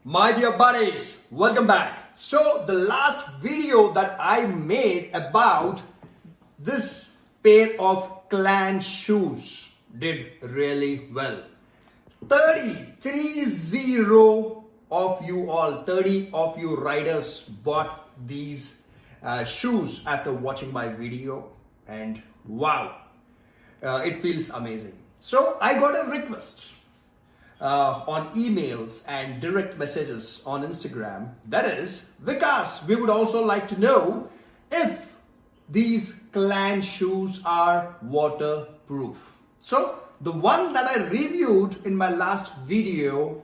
My dear buddies, welcome back. So the last video that I made about this pair of Clan shoes did really well. 30 of you all, 30 of you riders bought these shoes after watching my video, and wow, it feels amazing. So I got a request on emails and direct messages on Instagram. That is, Vikas, we would also like to know if these Clan shoes are waterproof. So the one that I reviewed in my last video,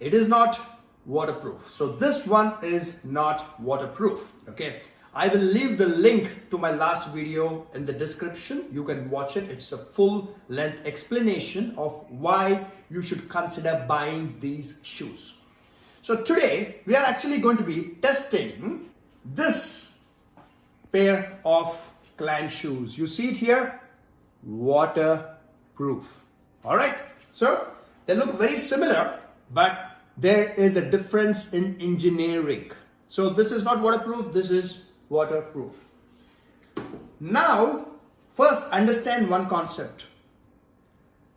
it is not waterproof. So this one is not waterproof. Okay. I will leave the link to my last video in the description. You can watch it. It's a full length explanation of why you should consider buying these shoes. So today we are actually going to be testing this pair of Clan shoes. You see it here, waterproof. All right. So they look very similar, but there is a difference in engineering. So this is not waterproof. This is waterproof. Now, first understand one concept.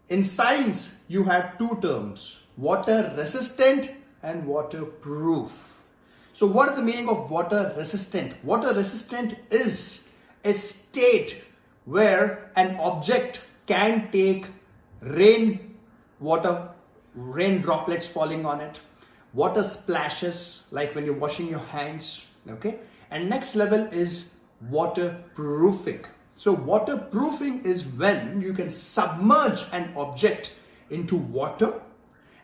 In science, you have two terms, water resistant and waterproof. So what is the meaning of water resistant? Water resistant is a state where an object can take rain droplets falling on it, water splashes like when you're washing your hands, okay? And next level is waterproofing. So waterproofing is when you can submerge an object into water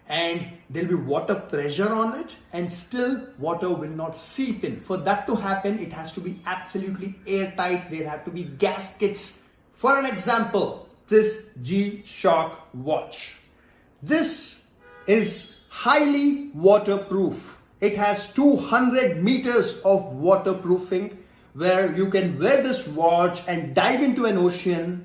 and there'll be water pressure on it and still water will not seep in. For that to happen, it has to be absolutely airtight. There have to be gaskets. For an example, this G-Shock watch. This is highly waterproof. It has 200 meters of waterproofing where you can wear this watch and dive into an ocean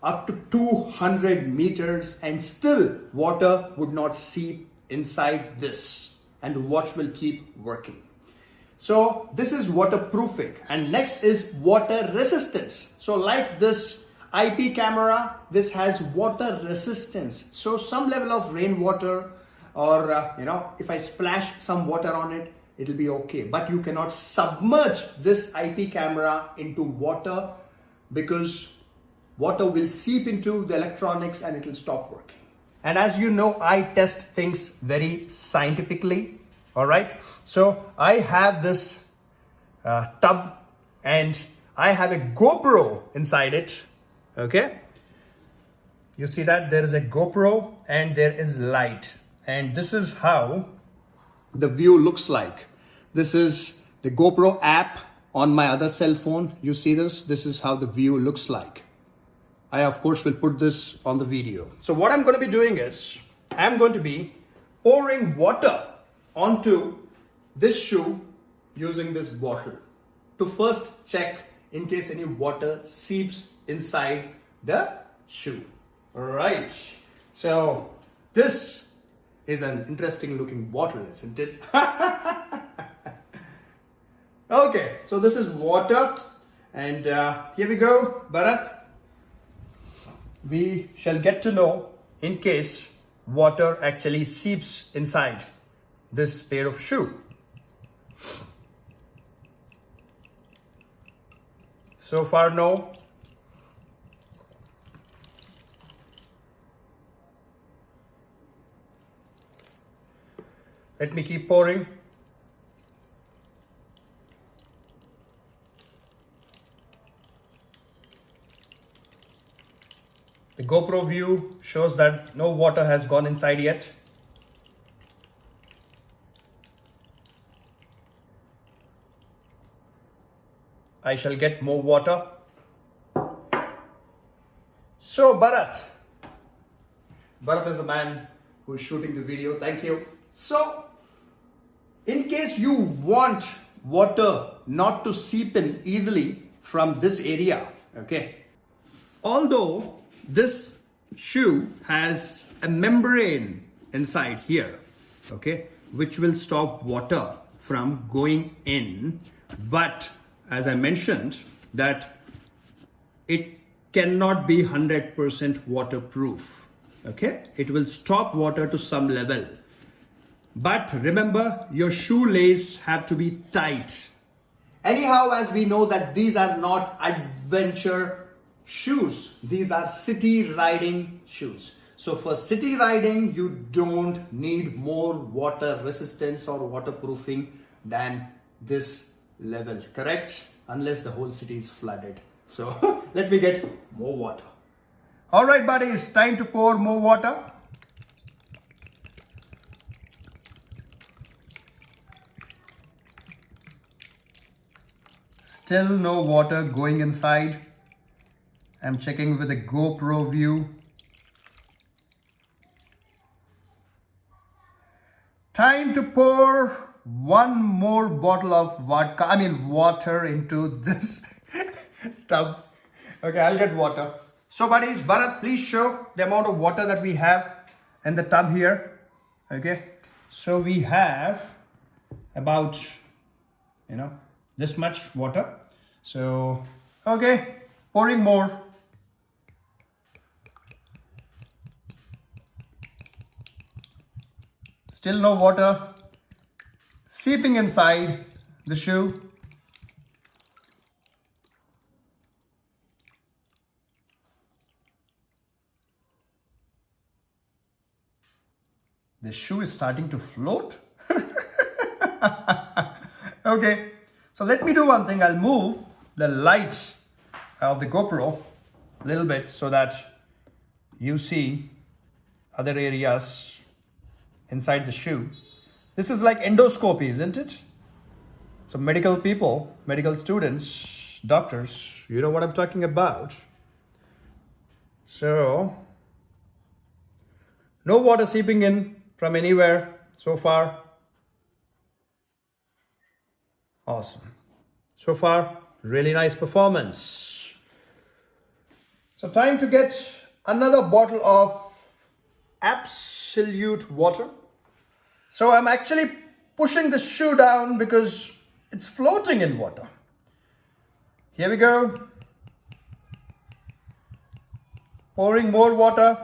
up to 200 meters and still water would not seep inside this and the watch will keep working. So this is waterproofing, and next is water resistance. So like this IP camera, this has water resistance. So some level of rainwater or if I splash some water on it, it'll be okay. But you cannot submerge this IP camera into water because water will seep into the electronics and it will stop working. And as you know, I test things very scientifically. All right. So I have this tub and I have a GoPro inside it. Okay. You see that there is a GoPro and there is light. And this is how the view looks like. This is the GoPro app on my other cell phone. You see this? This is how the view looks like. I, of course, will put this on the video. So what I'm going to be doing is, I'm going to be pouring water onto this shoe using this bottle to first check in case any water seeps inside the shoe. All right. So this is an interesting looking bottle, isn't it? Okay, so this is water, and here we go, Bharat. We shall get to know in case water actually seeps inside this pair of shoe. So far, no. Let me keep pouring. The GoPro view shows that no water has gone inside yet. I shall get more water. So Bharat is the man who is shooting the video. Thank you. So in case you want water not to seep in easily from this area, okay, although this shoe has a membrane inside here, okay, which will stop water from going in. But as I mentioned, that it cannot be 100% waterproof. Okay, it will stop water to some level. But remember, your shoelace have to be tight. Anyhow, as we know that these are not adventure shoes, these are city riding shoes. So for city riding, you don't need more water resistance or waterproofing than this level, correct? Unless the whole city is flooded. So let me get more water. All right, buddies, time to pour more water. Still no water going inside. I'm checking with a GoPro view. Time to pour one more bottle of water into this tub. Okay, I'll get water. So buddies, Bharat, please show the amount of water that we have in the tub here. Okay, so we have about, this much water. So, okay, pouring more. Still no water seeping inside the shoe. The shoe is starting to float. Okay, so let me do one thing. I'll move the light of the GoPro a little bit so that you see other areas inside the shoe. This is like endoscopy, isn't it? So medical people, medical students, doctors, you know what I'm talking about. So no water seeping in from anywhere so far. Awesome. So far, really nice performance. So time to get another bottle of Absolute water. So I'm actually pushing the shoe down because it's floating in water. Here we go. Pouring more water.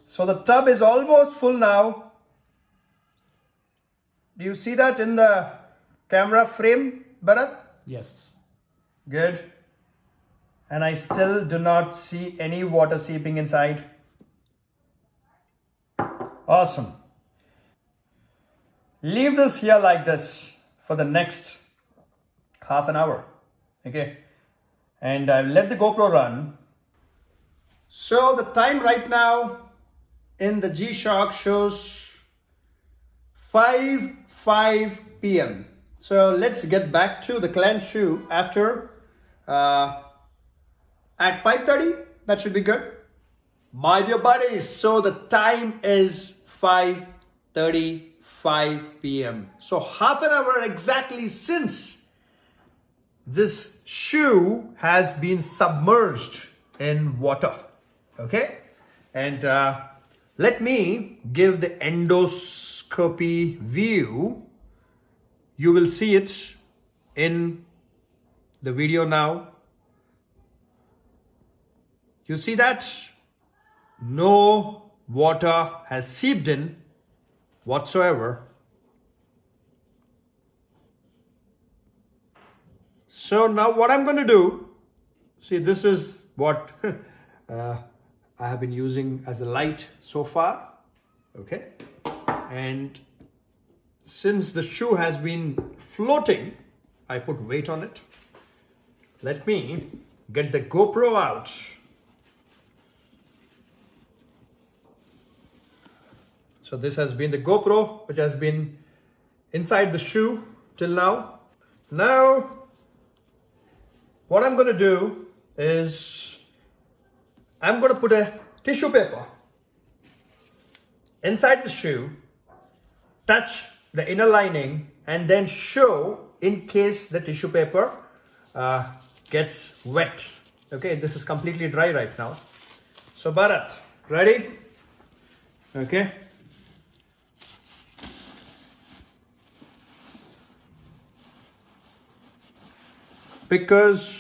So the tub is almost full now. Do you see that in the camera frame, Bharat? Yes. Good. And I still do not see any water seeping inside. Awesome. Leave this here like this for the next half an hour. Okay. And I'll let the GoPro run. So the time right now in the G-Shock shows 5:05 p.m. So let's get back to the clan shoe after at 5:30. That should be good. My dear buddies, so the time is 5:35 p.m. So half an hour exactly since this shoe has been submerged in water. Okay, and let me give the endoscopy view. You will see it in the video now. You see that no water has seeped in whatsoever. So now what I'm going to do, see, this is what I have been using as a light so far. Okay, and since the shoe has been floating, I put weight on it. Let me get the GoPro out. So this has been the GoPro, which has been inside the shoe till now. Now, what I'm going to do is I'm going to put a tissue paper inside the shoe, touch the inner lining, and then show in case the tissue paper gets wet. Okay, this is completely dry right now. So Bharat, Ready? Okay. Because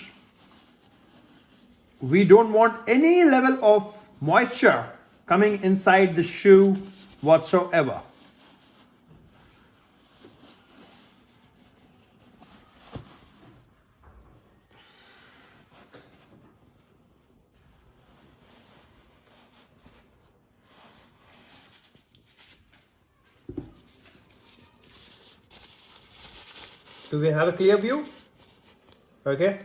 we don't want any level of moisture coming inside the shoe whatsoever. Do we have a clear view? Okay.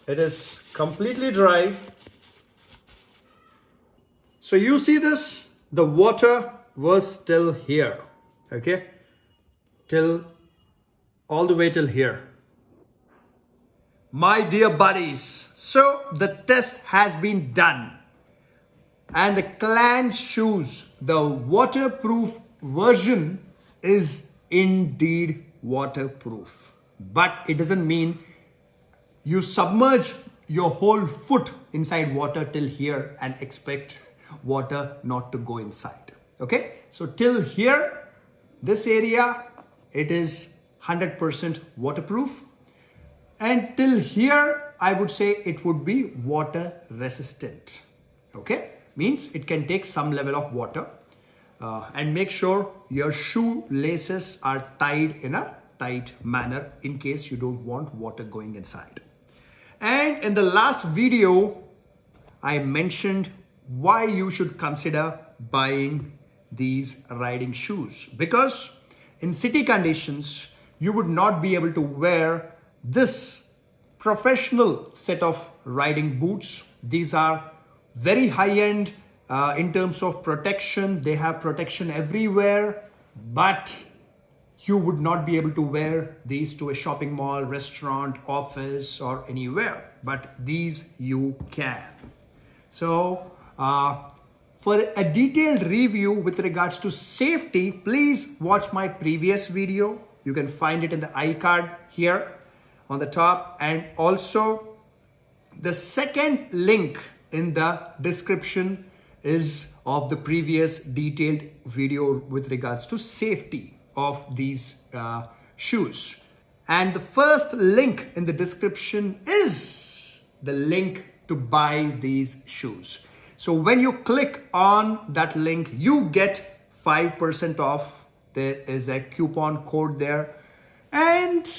It is completely dry. So you see this? The water was still here. Okay. All the way till here. My dear buddies, so the test has been done. And the Clan shoes, the waterproof version, is indeed waterproof. But it doesn't mean you submerge your whole foot inside water till here and expect water not to go inside. Okay, so till here, this area, it is 100% waterproof. And till here, I would say it would be water resistant. Okay, means it can take some level of water. And make sure your shoe laces are tied in a tight manner in case you don't want water going inside. And in the last video, I mentioned why you should consider buying these riding shoes. Because in city conditions, you would not be able to wear this professional set of riding boots. These are very high-end in terms of protection. They have protection everywhere, but you would not be able to wear these to a shopping mall, restaurant, office, or anywhere. But these you can. So for a detailed review with regards to safety, please watch my previous video. You can find it in the iCard here on the top, and also the second link in the description is of the previous detailed video with regards to safety of these shoes. And the first link in the description is the link to buy these shoes. So when you click on that link, you get 5% off. There is a coupon code there. And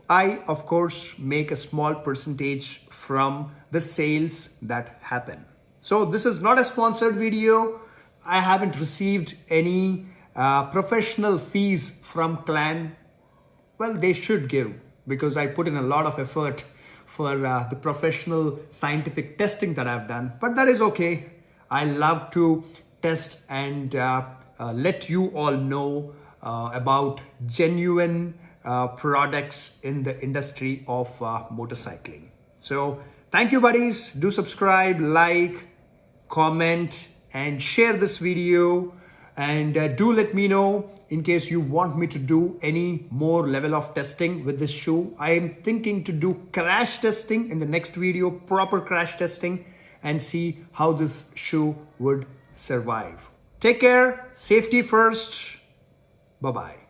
I, of course, make a small percentage from the sales that happen. So this is not a sponsored video. I haven't received any professional fees from Clan. Well, they should give, because I put in a lot of effort for the professional scientific testing that I've done. But that is okay. I love to test and let you all know about genuine products in the industry of motorcycling. So thank you, buddies. Do subscribe, like, comment, and share this video. And do let me know in case you want me to do any more level of testing with this shoe. I am thinking to do crash testing in the next video, proper crash testing, and see how this shoe would survive. Take care. Safety first. Bye-bye.